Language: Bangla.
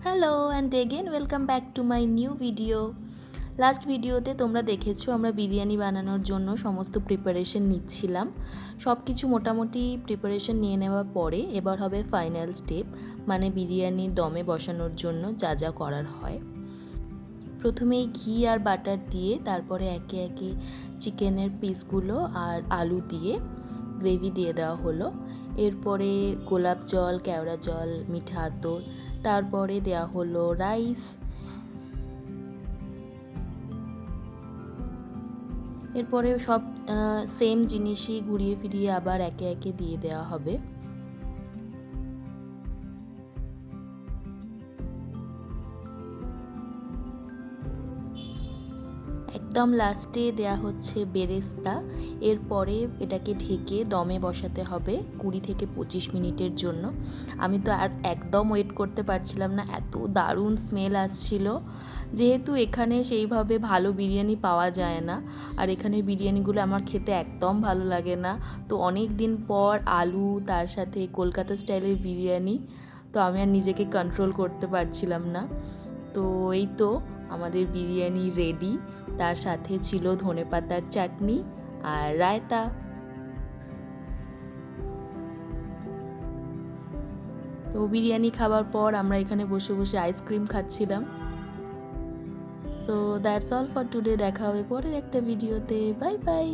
Hello and again welcome back to my new video. Last ভিডিওতে তোমরা দেখেছো আমরা বিরিয়ানি বানানোর জন্য সমস্ত প্রিপারেশন নিচ্ছিলাম। সব কিছু মোটামুটি প্রিপারেশন নিয়ে নেওয়ার পরে এবার হবে ফাইনাল স্টেপ, মানে বিরিয়ানি দমে বসানোর জন্য যা যা করার হয়। প্রথমেই ঘি আর বাটার দিয়ে তারপরে একে একে চিকেনের পিসগুলো আর আলু দিয়ে গ্রেভি দিয়ে দেওয়া হলো। এরপরে গোলাপ জল, কেওড়া জল, মিঠা আতর, তারপরে দেওয়া হলো রাইস। এরপরে সব সেম জিনিসই ঘুরিয়ে ফিরিয়ে আবার একে একে দিয়ে দেওয়া হবে। একদম লাস্টে দেয়া হচ্ছে বেরেস্তা। এরপরে এটাকে ঢেকে দমে বসাতে হবে 20 থেকে 25 মিনিটের জন্য। আমি তো আর একদম ওয়েট করতে পারছিলাম না, এত দারুণ স্মেল আসছিল। যেহেতু এখানে সেইভাবে ভালো বিরিয়ানি পাওয়া যায় না, আর এখানের বিরিয়ানিগুলো আমার খেতে একদম ভালো লাগে না, তো অনেক দিন পর আলু তার সাথে কলকাতা স্টাইলের বিরিয়ানি, তো আমি আর নিজেকে কন্ট্রোল করতে পারছিলাম না। তো এই তো আমাদের বিরিয়ানি রেডি। তার সাথে ছিল ধনেপাতার চাটনি আর রায়তা। তো বিরিয়ানি খাওয়ার পর আমরা এখানে বসে বসে আইসক্রিম খাচ্ছিলাম। So that's all for today. দেখা হবে পরের একটা ভিডিওতে। Bye bye.